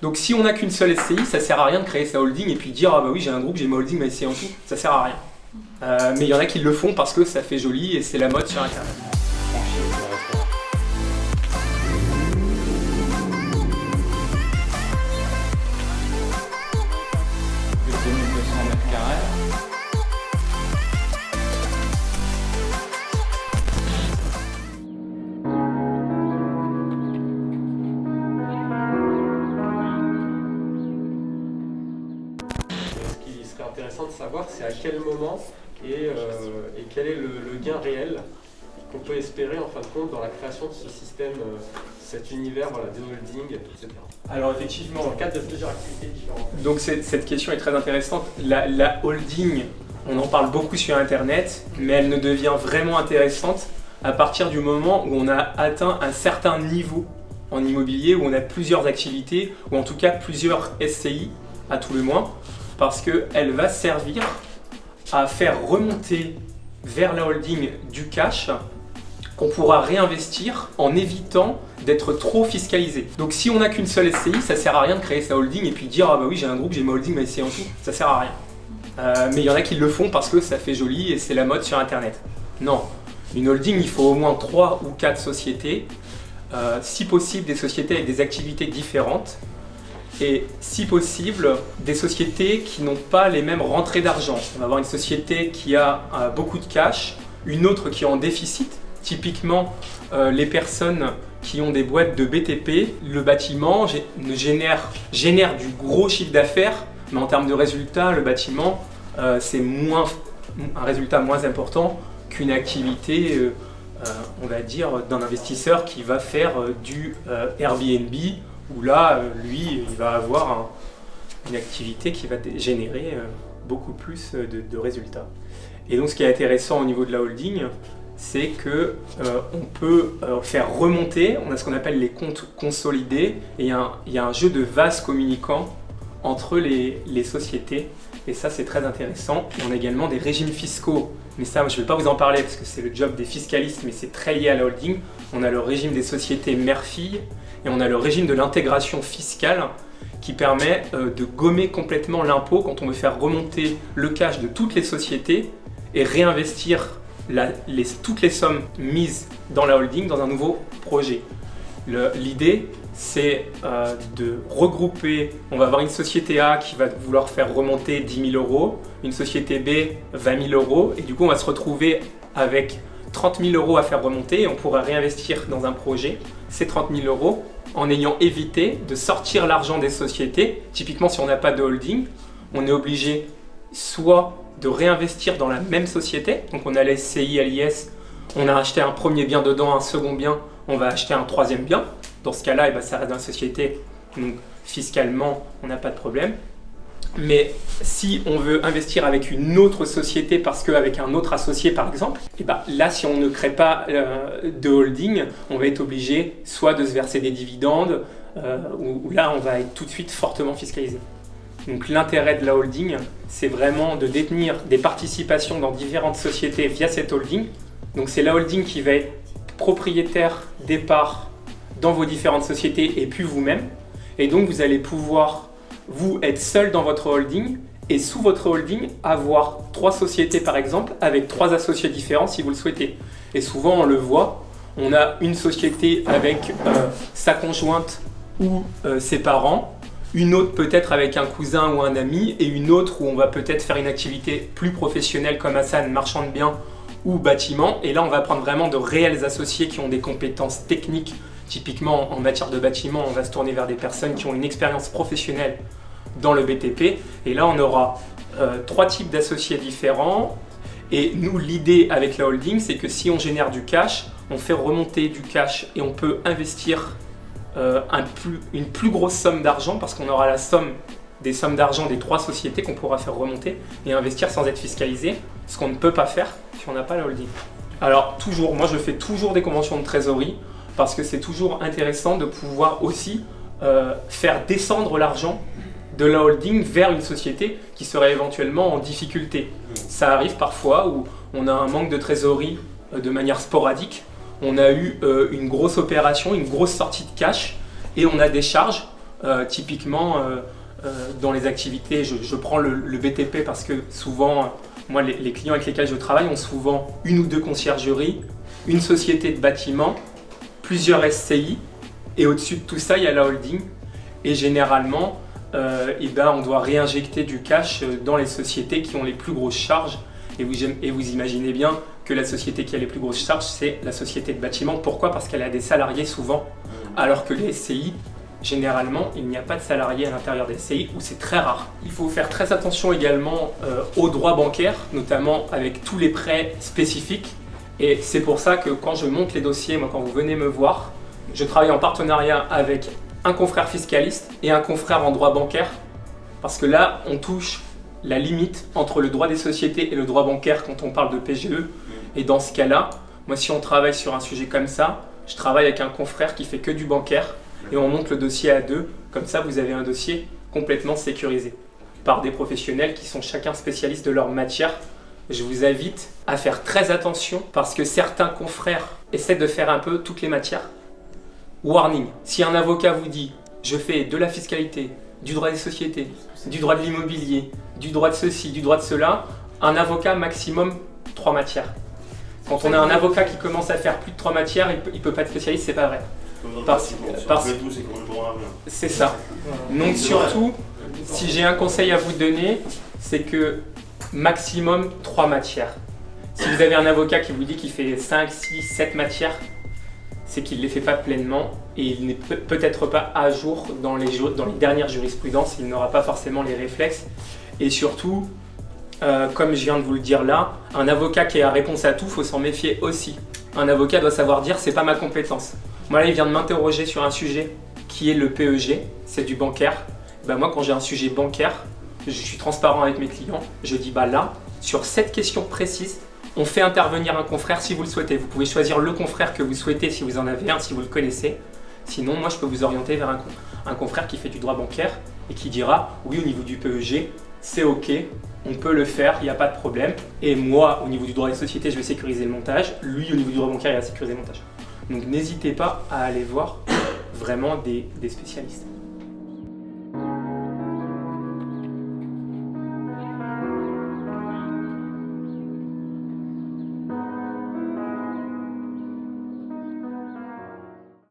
Donc si on n'a qu'une seule SCI, ça sert à rien de créer sa holding et puis dire ah bah oui j'ai un groupe, j'ai ma holding, ma SCI en tout, ça sert à rien. Mais il y en a qui le font parce que ça fait joli et c'est la mode sur internet. Intéressant de savoir c'est à quel moment et quel est le gain réel qu'on peut espérer en fin de compte dans la création de ce système, cet univers voilà, de holding, etc. Alors effectivement, dans le cadre de plusieurs activités différentes. Donc cette question est très intéressante. La holding, on en parle beaucoup sur internet, mais elle ne devient vraiment intéressante à partir du moment où on a atteint un certain niveau en immobilier, où on a plusieurs activités, ou en tout cas plusieurs SCI à tout le moins. Parce qu'elle va servir à faire remonter vers la holding du cash qu'on pourra réinvestir en évitant d'être trop fiscalisé. Donc si on n'a qu'une seule SCI, ça sert à rien de créer sa holding et puis dire ah bah oui j'ai un groupe, j'ai ma holding, ma SCI en tout, ça sert à rien. Mais il y en a qui le font parce que ça fait joli et c'est la mode sur internet. Non, une holding il faut au moins 3 ou 4 sociétés, si possible des sociétés avec des activités différentes. Et si possible, des sociétés qui n'ont pas les mêmes rentrées d'argent. On va avoir une société qui a beaucoup de cash, une autre qui est en déficit. Typiquement, les personnes qui ont des boîtes de BTP, le bâtiment génère du gros chiffre d'affaires, mais en termes de résultats, le bâtiment, c'est un résultat moins important qu'une activité, on va dire, d'un investisseur qui va faire du Airbnb, où là, lui, il va avoir une activité qui va générer beaucoup plus de résultats. Et donc, ce qui est intéressant au niveau de la holding, c'est qu'on peut faire remonter, on a ce qu'on appelle les comptes consolidés, et il y a un jeu de vases communicants entre les sociétés, et ça, c'est très intéressant. Et on a également des régimes fiscaux, mais ça, je ne vais pas vous en parler parce que c'est le job des fiscalistes, mais c'est très lié à la holding. On a le régime des sociétés mère-fille, et on a le régime de l'intégration fiscale qui permet de gommer complètement l'impôt quand on veut faire remonter le cash de toutes les sociétés et réinvestir toutes les sommes mises dans la holding dans un nouveau projet. L'idée, c'est de regrouper, on va avoir une société A qui va vouloir faire remonter 10 000 €, une société B 20 000 €, et du coup on va se retrouver avec 30 000 € à faire remonter et on pourra réinvestir dans un projet ces 30 000 € en ayant évité de sortir l'argent des sociétés. Typiquement, si on n'a pas de holding, on est obligé soit de réinvestir dans la même société, donc on a la SCI, l'IS, on a acheté un premier bien dedans, un second bien, on va acheter un troisième bien. Dans ce cas-là, ça reste dans la société, donc fiscalement, on n'a pas de problème. Mais si on veut investir avec une autre société parce qu'avec un autre associé par exemple, là si on ne crée pas de holding, on va être obligé soit de se verser des dividendes, ou là on va être tout de suite fortement fiscalisé. Donc l'intérêt de la holding, c'est vraiment de détenir des participations dans différentes sociétés via cette holding. Donc c'est la holding qui va être propriétaire des parts dans vos différentes sociétés et puis vous-même. Et donc vous allez pouvoir vous être seul dans votre holding et sous votre holding avoir 3 sociétés par exemple avec 3 associés différents si vous le souhaitez. Et souvent on le voit, on a une société avec sa conjointe ou ses parents, une autre peut-être avec un cousin ou un ami et une autre où on va peut-être faire une activité plus professionnelle comme Hassan, marchand de biens ou bâtiment. Et là on va prendre vraiment de réels associés qui ont des compétences techniques. Typiquement en matière de bâtiment, on va se tourner vers des personnes qui ont une expérience professionnelle dans le BTP, et là on aura 3 types d'associés différents. Et nous, l'idée avec la holding, c'est que si on génère du cash, on fait remonter du cash et on peut investir une plus grosse somme d'argent parce qu'on aura la somme des sommes d'argent des 3 sociétés qu'on pourra faire remonter et investir sans être fiscalisé, ce qu'on ne peut pas faire si on n'a pas la holding. Alors toujours, moi je fais toujours des conventions de trésorerie parce que c'est toujours intéressant de pouvoir aussi faire descendre l'argent de la holding vers une société qui serait éventuellement en difficulté. Ça arrive parfois où on a un manque de trésorerie de manière sporadique, on a eu une grosse opération, une grosse sortie de cash et on a des charges Typiquement, dans les activités, je prends le BTP parce que souvent, moi, les clients avec lesquels je travaille ont souvent une ou deux conciergeries, une société de bâtiment, plusieurs SCI, et au-dessus de tout ça, il y a la holding. Et généralement, on doit réinjecter du cash dans les sociétés qui ont les plus grosses charges. Et vous imaginez bien que la société qui a les plus grosses charges, c'est la société de bâtiment. Pourquoi? Parce qu'elle a des salariés souvent, alors que les SCI, généralement, il n'y a pas de salariés à l'intérieur des SCI ou c'est très rare. Il faut faire très attention également aux droits bancaires, notamment avec tous les prêts spécifiques. Et c'est pour ça que quand je monte les dossiers, moi quand vous venez me voir, je travaille en partenariat avec un confrère fiscaliste et un confrère en droit bancaire. Parce que là, on touche la limite entre le droit des sociétés et le droit bancaire quand on parle de PGE. Et dans ce cas-là, moi si on travaille sur un sujet comme ça, je travaille avec un confrère qui fait que du bancaire et on monte le dossier à deux. Comme ça, vous avez un dossier complètement sécurisé par des professionnels qui sont chacun spécialistes de leur matière. Je vous invite à faire très attention parce que certains confrères essaient de faire un peu toutes les matières. Warning, si un avocat vous dit « je fais de la fiscalité, du droit des sociétés, du droit de l'immobilier, du droit de ceci, du droit de cela », un avocat maximum 3 matières. Quand on a un avocat qui commence à faire plus de 3 matières, il ne peut pas être spécialiste, c'est pas vrai. C'est ça. Donc surtout, si j'ai un conseil à vous donner, c'est que maximum 3 matières. Si vous avez un avocat qui vous dit qu'il fait 5, 6, 7 matières, c'est qu'il ne les fait pas pleinement et il n'est peut-être pas à jour dans les dernières jurisprudences, il n'aura pas forcément les réflexes. Et surtout, comme je viens de vous le dire là, un avocat qui a réponse à tout, il faut s'en méfier aussi. Un avocat doit savoir dire « c'est pas ma compétence ». Moi là, il vient de m'interroger sur un sujet qui est le PEG, c'est du bancaire. Moi, quand j'ai un sujet bancaire, je suis transparent avec mes clients. Je dis là, sur cette question précise, on fait intervenir un confrère si vous le souhaitez. Vous pouvez choisir le confrère que vous souhaitez si vous en avez un, si vous le connaissez. Sinon, moi, je peux vous orienter vers un confrère qui fait du droit bancaire et qui dira « oui, au niveau du PEG, c'est OK, on peut le faire, il n'y a pas de problème. Et moi, au niveau du droit des sociétés, je vais sécuriser le montage. Lui, au niveau du droit bancaire, il va sécuriser le montage. » Donc n'hésitez pas à aller voir vraiment des spécialistes.